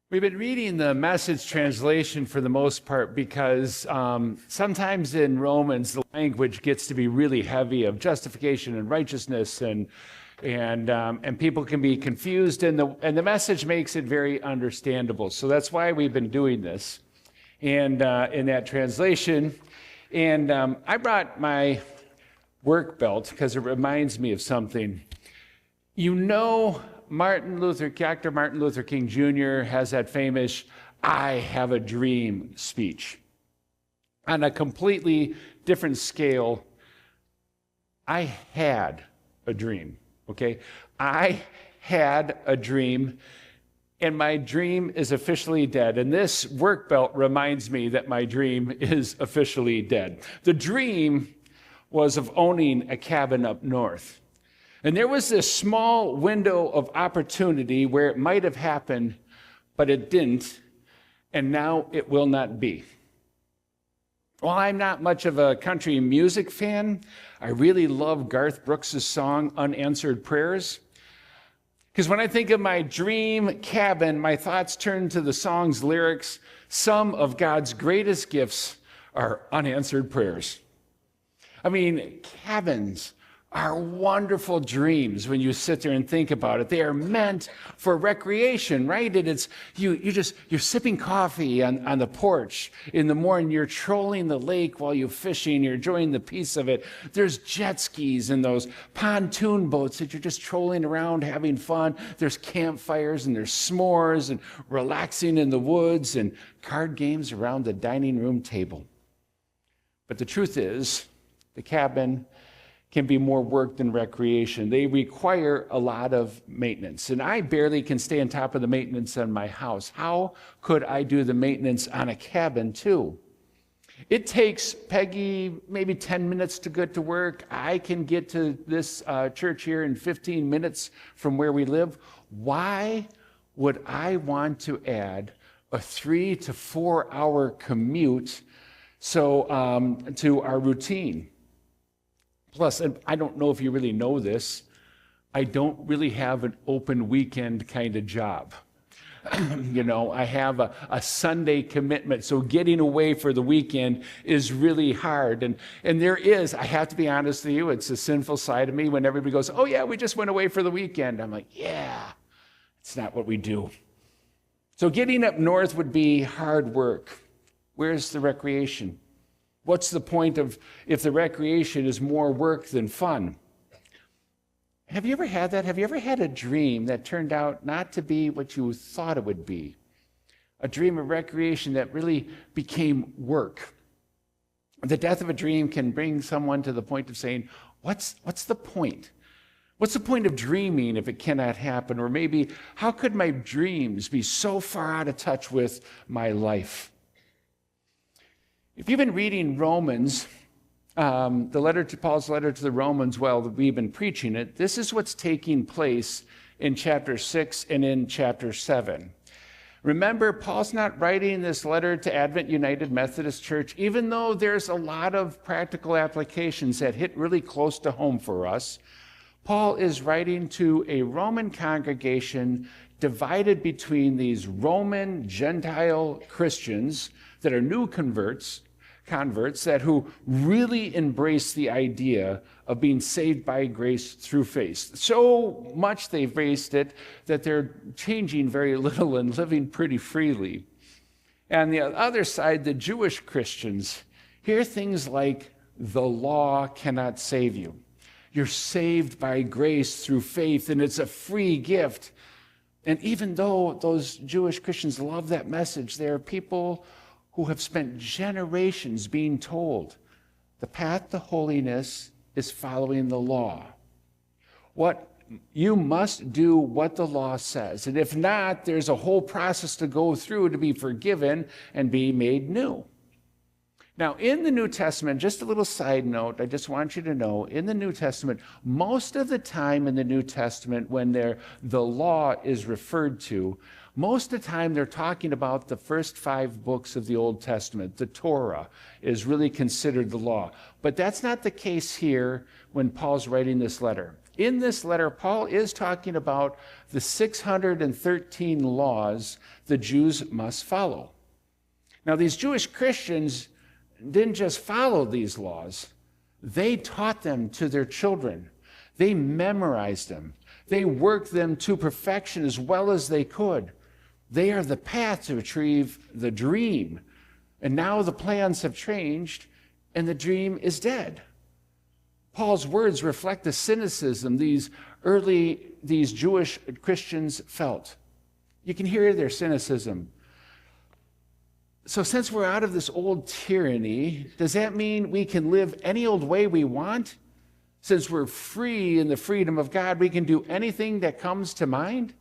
We've been reading the Message translation for the most part because sometimes in Romans the language gets to be really heavy of justification and righteousness, and people can be confused, and the Message makes it very understandable. So that's why we've been doing this, and in that translation, and I brought my work belt because it reminds me of something. You know, Dr. Martin Luther King Jr. has that famous "I have a dream" speech. On a completely different scale, I had a dream, okay? I had a dream, and my dream is officially dead. And this work belt reminds me that my dream is officially dead. The dream was of owning a cabin up north. And there was this small window of opportunity where it might have happened, but it didn't, and now it will not be. While I'm not much of a country music fan, I really love Garth Brooks' song, "Unanswered Prayers." Because when I think of my dream cabin, my thoughts turn to the song's lyrics. Some of God's greatest gifts are unanswered prayers. I mean, cabins are wonderful dreams when you sit there and think about it. They are meant for recreation, right? And it's you're sipping coffee on the porch in the morning. You're trolling the lake while you're fishing. You're enjoying the peace of it. There's jet skis and those pontoon boats that you're just trolling around having fun. There's campfires and there's s'mores and relaxing in the woods and card games around the dining room table. But the truth is, the cabin can be more work than recreation. They require a lot of maintenance. And I barely can stay on top of the maintenance on my house. How could I do the maintenance on a cabin too? It takes Peggy maybe 10 minutes to get to work. I can get to this church here in 15 minutes from where we live. Why would I want to add a 3 to 4 hour commute to our routine? Plus, and I don't know if you really know this, I don't really have an open weekend kind of job. I have a Sunday commitment, so getting away for the weekend is really hard. And I have to be honest with you, it's a sinful side of me when everybody goes, "Oh yeah, we just went away for the weekend." I'm like, yeah, it's not what we do. So getting up north would be hard work. Where's the recreation? What's the point of if the recreation is more work than fun? Have you ever had that? Have you ever had a dream that turned out not to be what you thought it would be? A dream of recreation that really became work. The death of a dream can bring someone to the point of saying, what's the point? What's the point of dreaming if it cannot happen? Or maybe, how could my dreams be so far out of touch with my life? If you've been reading Romans, Paul's letter to the Romans, well, we've been preaching it, this is what's taking place in chapter 6 and in chapter 7. Remember, Paul's not writing this letter to Advent United Methodist Church, even though there's a lot of practical applications that hit really close to home for us. Paul is writing to a Roman congregation divided between these Roman Gentile Christians that are new converts who really embrace the idea of being saved by grace through faith. So much they've embraced it that they're changing very little and living pretty freely. And the other side, the Jewish Christians, hear things like, the law cannot save you. You're saved by grace through faith, and it's a free gift. And even though those Jewish Christians love that message, there are people who have spent generations being told the path to holiness is following the law. You must do what the law says. And if not, there's a whole process to go through to be forgiven and be made new. Now, in the New Testament, just a little side note, I just want you to know, in the New Testament, most of the time in the New Testament when the law is referred to, most of the time they're talking about the first 5 books of the Old Testament. The Torah is really considered the law. But that's not the case here when Paul's writing this letter. In this letter, Paul is talking about the 613 laws the Jews must follow. Now, these Jewish Christians didn't just follow these laws, they taught them to their children. They memorized them. They worked them to perfection as well as they could. They are the path to achieve the dream. And now the plans have changed and the dream is dead. Paul's words reflect the cynicism these Jewish Christians felt. You can hear their cynicism. So since we're out of this old tyranny, does that mean we can live any old way we want? Since we're free in the freedom of God, we can do anything that comes to mind?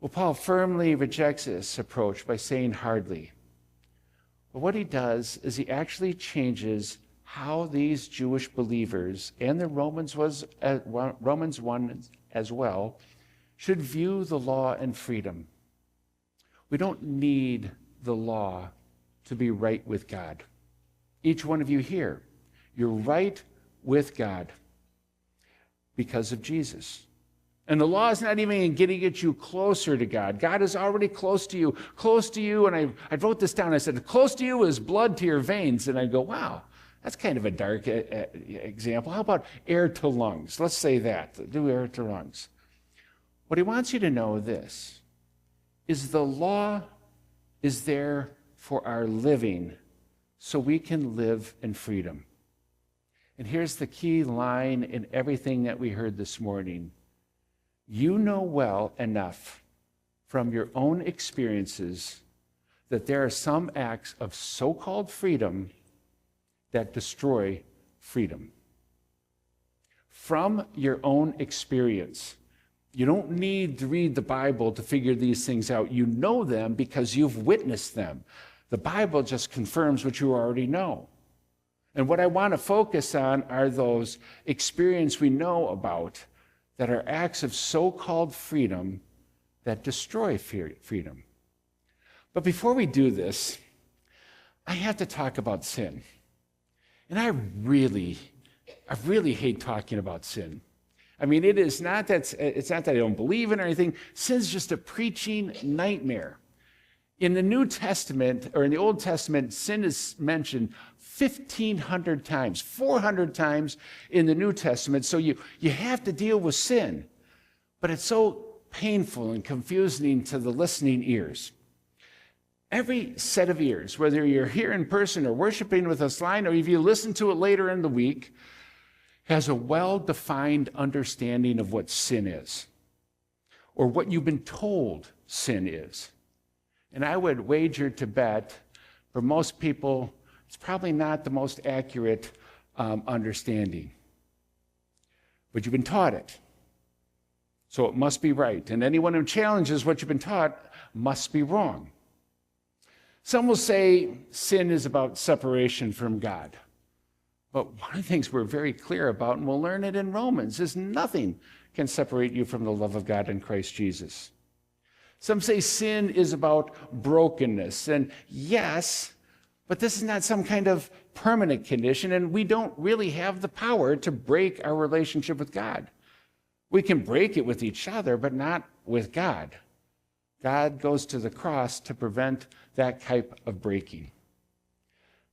Well, Paul firmly rejects this approach by saying hardly. But what he does is he actually changes how these Jewish believers, and the Romans 1 as well, should view the law and freedom. We don't need the law to be right with God. Each one of you here, you're right with God because of Jesus. And the law is not even going to get you closer to God. God is already close to you, and I wrote this down. I said, close to you is blood to your veins. And I go, wow, that's kind of a dark example. How about air to lungs? Let's say that, do air to lungs. What he wants you to know this is the law is there for our living so we can live in freedom. And here's the key line in everything that we heard this morning. You know well enough from your own experiences that there are some acts of so-called freedom that destroy freedom. From your own experience. You don't need to read the Bible to figure these things out. You know them because you've witnessed them. The Bible just confirms what you already know. And what I want to focus on are those experiences we know about that are acts of so-called freedom that destroy freedom. But before we do this, I have to talk about sin. And I really hate talking about sin. I mean, it's not that I don't believe in it or anything. Sin's just a preaching nightmare. In the New Testament, or in the Old Testament, sin is mentioned 1,500 times, 400 times in the New Testament. So you have to deal with sin. But it's so painful and confusing to the listening ears. Every set of ears, whether you're here in person or worshiping with us online, or if you listen to it later in the week, has a well-defined understanding of what sin is, or what you've been told sin is. And I would wager to bet, for most people, it's probably not the most accurate understanding. But you've been taught it, so it must be right. And anyone who challenges what you've been taught must be wrong. Some will say sin is about separation from God. But one of the things we're very clear about, and we'll learn it in Romans, is nothing can separate you from the love of God in Christ Jesus. Some say sin is about brokenness. And yes, but this is not some kind of permanent condition, and we don't really have the power to break our relationship with God. We can break it with each other, but not with God. God goes to the cross to prevent that type of breaking.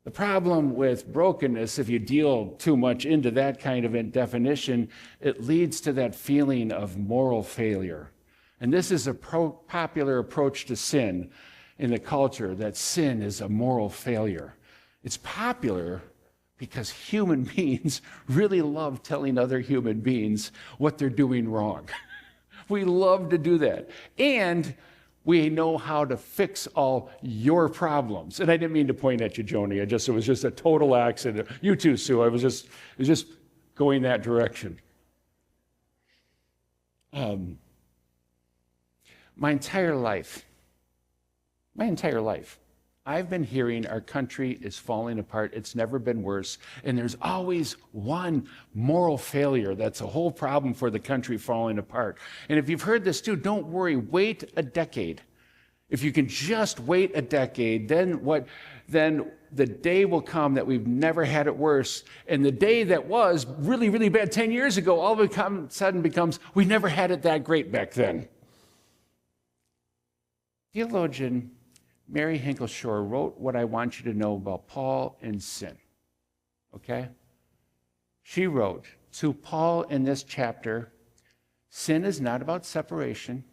The problem with brokenness, if you deal too much into that kind of a definition, it leads to that feeling of moral failure. And this is a popular approach to sin in the culture, that sin is a moral failure. It's popular because human beings really love telling other human beings what they're doing wrong. We love to do that. And we know how to fix all your problems. And I didn't mean to point at you, Joni. It was just a total accident. You too, Sue. It was just going that direction. My entire life, I've been hearing our country is falling apart. It's never been worse. And there's always one moral failure that's a whole problem for the country falling apart. And if you've heard this too, don't worry. Wait a decade. If you can just wait a decade, then the day will come that we've never had it worse. And the day that was really, really bad 10 years ago, all of a sudden becomes, we never had it that great back then. Theologian Mary Hinkle-Shore wrote what I want you to know about Paul and sin. Okay? She wrote to Paul in this chapter, sin is not about separation.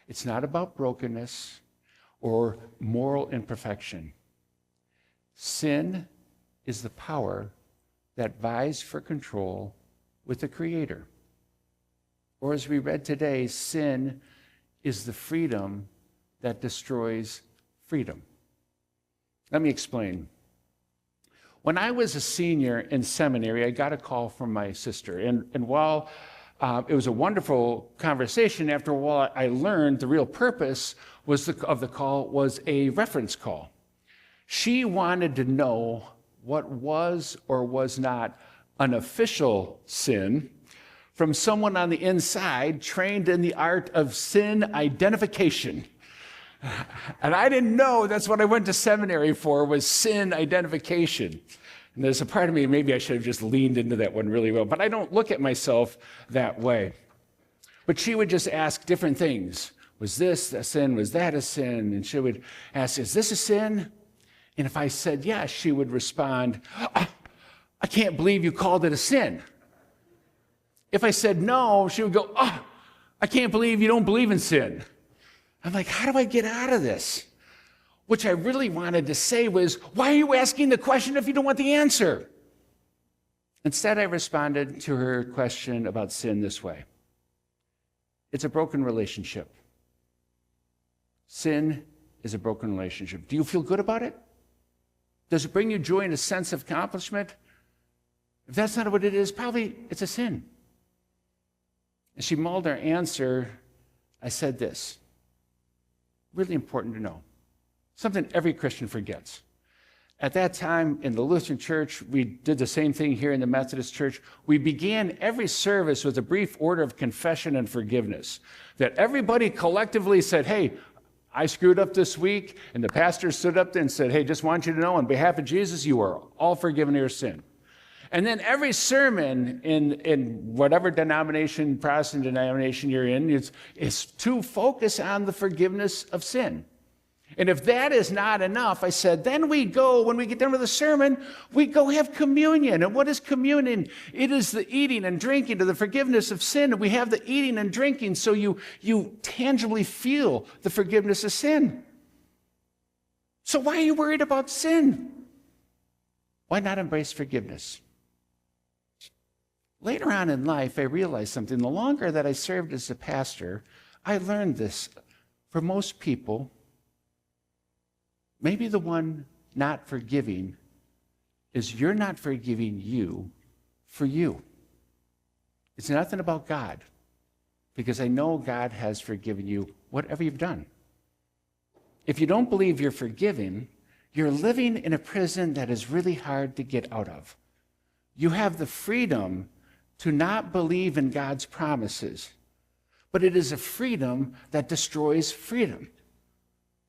It's not about brokenness or moral imperfection. Sin is the power that vies for control with the Creator. Or as we read today, sin is the freedom that destroys freedom. Let me explain. When I was a senior in seminary, I got a call from my sister. And while it was a wonderful conversation, after a while I learned the real purpose of the call was a reference call. She wanted to know what was or was not an official sin from someone on the inside trained in the art of sin identification. And I didn't know that's what I went to seminary for, was sin identification. And there's a part of me, maybe I should have just leaned into that one really well, but I don't look at myself that way. But she would just ask different things. Was this a sin? Was that a sin? And she would ask, is this a sin? And if I said yes, she would respond, I can't believe you called it a sin. If I said no, she would go, I can't believe you don't believe in sin. I'm like, how do I get out of this? Which I really wanted to say was, why are you asking the question if you don't want the answer? Instead, I responded to her question about sin this way. It's a broken relationship. Sin is a broken relationship. Do you feel good about it? Does it bring you joy and a sense of accomplishment? If that's not what it is, probably it's a sin. As she mulled her answer, I said this. Really important to know. Something every Christian forgets. At that time in the Lutheran Church, we did the same thing here in the Methodist Church. We began every service with a brief order of confession and forgiveness. That everybody collectively said, hey, I screwed up this week, and the pastor stood up there and said, hey, just want you to know, on behalf of Jesus, you are all forgiven of your sin. And then every sermon in whatever denomination, Protestant denomination you're in, is to focus on the forgiveness of sin. And if that is not enough, I said, then we go, when we get done with the sermon, we go have communion. And what is communion? It is the eating and drinking to the forgiveness of sin. And we have the eating and drinking so you tangibly feel the forgiveness of sin. So why are you worried about sin? Why not embrace forgiveness? Later on in life, I realized something. The longer that I served as a pastor, I learned this. For most people, maybe the one not forgiving is you're not forgiving you for you. It's nothing about God, because I know God has forgiven you whatever you've done. If you don't believe you're forgiven, you're living in a prison that is really hard to get out of. You have the freedom to not believe in God's promises, but it is a freedom that destroys freedom,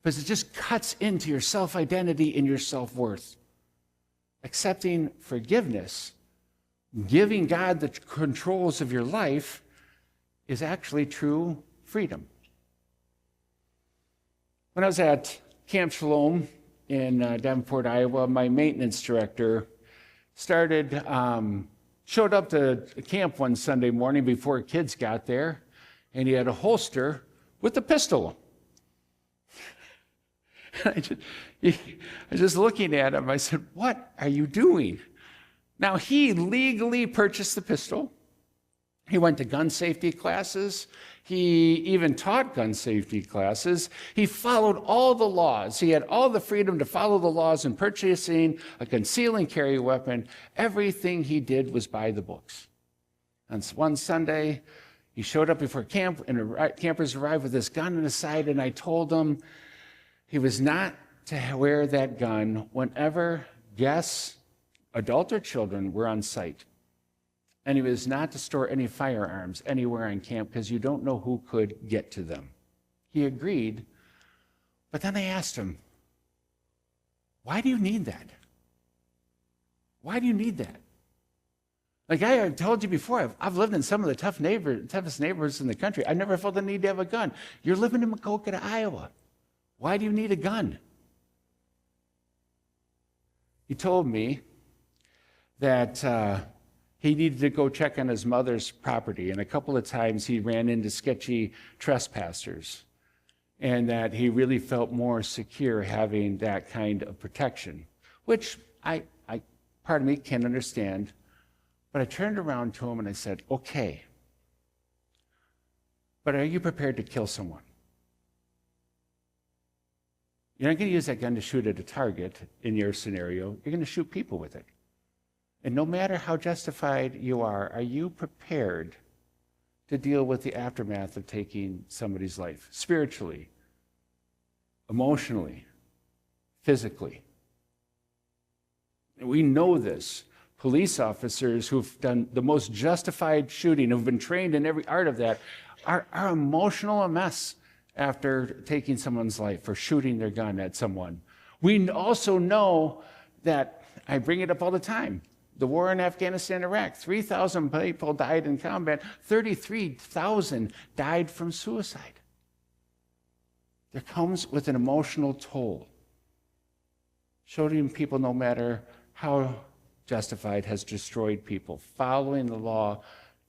because it just cuts into your self-identity and your self-worth. Accepting forgiveness, giving God the controls of your life, is actually true freedom. When I was at Camp Shalom in Davenport, Iowa, my maintenance director showed up to camp one Sunday morning before kids got there, and he had a holster with a pistol. I was just looking at him. I said, what are you doing? Now, he legally purchased the pistol. He went to gun safety classes. He even taught gun safety classes. He followed all the laws. He had all the freedom to follow the laws in purchasing a conceal and carry weapon. Everything he did was by the books. On one Sunday, he showed up before camp, and campers arrived with this gun in his side, and I told him he was not to wear that gun whenever guests, adult or children, were on site. And he was not to store any firearms anywhere on camp, because you don't know who could get to them. He agreed, But then I asked him, why do you need that? Why do you need that? Like I told you before, I've lived in some of the toughest neighborhoods in the country. I've never felt the need to have a gun. You're living in Makokata, Iowa. Why do you need a gun? He told me that he needed to go check on his mother's property, and a couple of times he ran into sketchy trespassers, and that he really felt more secure having that kind of protection, which I part of me can understand. But I turned around to him and I said, okay, but are you prepared to kill someone? You're not going to use that gun to shoot at a target in your scenario. You're going to shoot people with it. And no matter how justified you are you prepared to deal with the aftermath of taking somebody's life? Spiritually, emotionally, physically. We know this. Police officers who've done the most justified shooting, who've been trained in every art of that, are emotional a mess after taking someone's life or shooting their gun at someone. We also know that, I bring it up all the time, the war in Afghanistan and Iraq, 3,000 people died in combat, 33,000 died from suicide. There comes with an emotional toll. Shooting people, no matter how justified, has destroyed people. Following the law,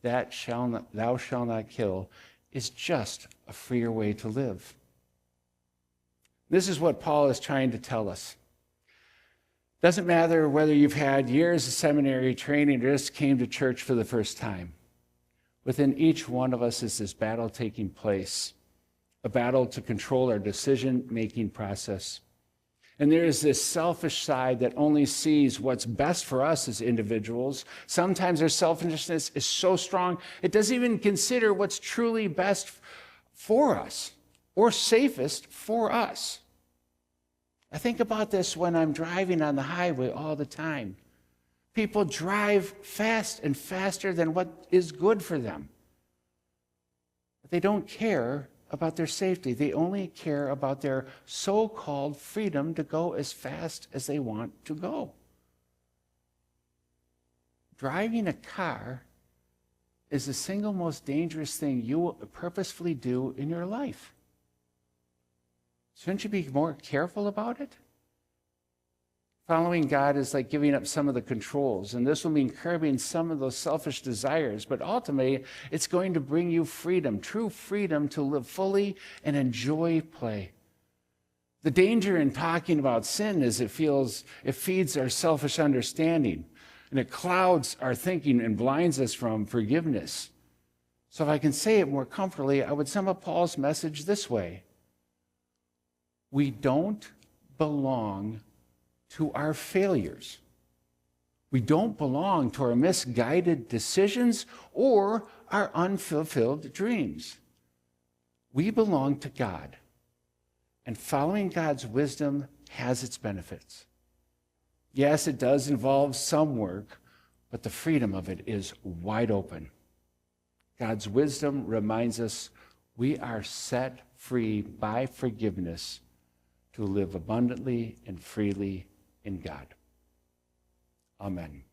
thou shalt not kill, is just a freer way to live. This is what Paul is trying to tell us. Doesn't matter whether you've had years of seminary training or just came to church for the first time. Within each one of us is this battle taking place, a battle to control our decision-making process. And there is this selfish side that only sees what's best for us as individuals. Sometimes our selfishness is so strong, it doesn't even consider what's truly best for us or safest for us. I think about this when I'm driving on the highway all the time. People drive fast and faster than what is good for them. But they don't care about their safety. They only care about their so-called freedom to go as fast as they want to go. Driving a car is the single most dangerous thing you will purposefully do in your life. Shouldn't you be more careful about it? Following God is like giving up some of the controls, and this will mean curbing some of those selfish desires, but ultimately, it's going to bring you freedom, true freedom to live fully and enjoy play. The danger in talking about sin is it feeds our selfish understanding, and it clouds our thinking and blinds us from forgiveness. So if I can say it more comfortably, I would sum up Paul's message this way. We don't belong to our failures. We don't belong to our misguided decisions or our unfulfilled dreams. We belong to God, and following God's wisdom has its benefits. Yes, it does involve some work, but the freedom of it is wide open. God's wisdom reminds us we are set free by forgiveness to live abundantly and freely in God. Amen.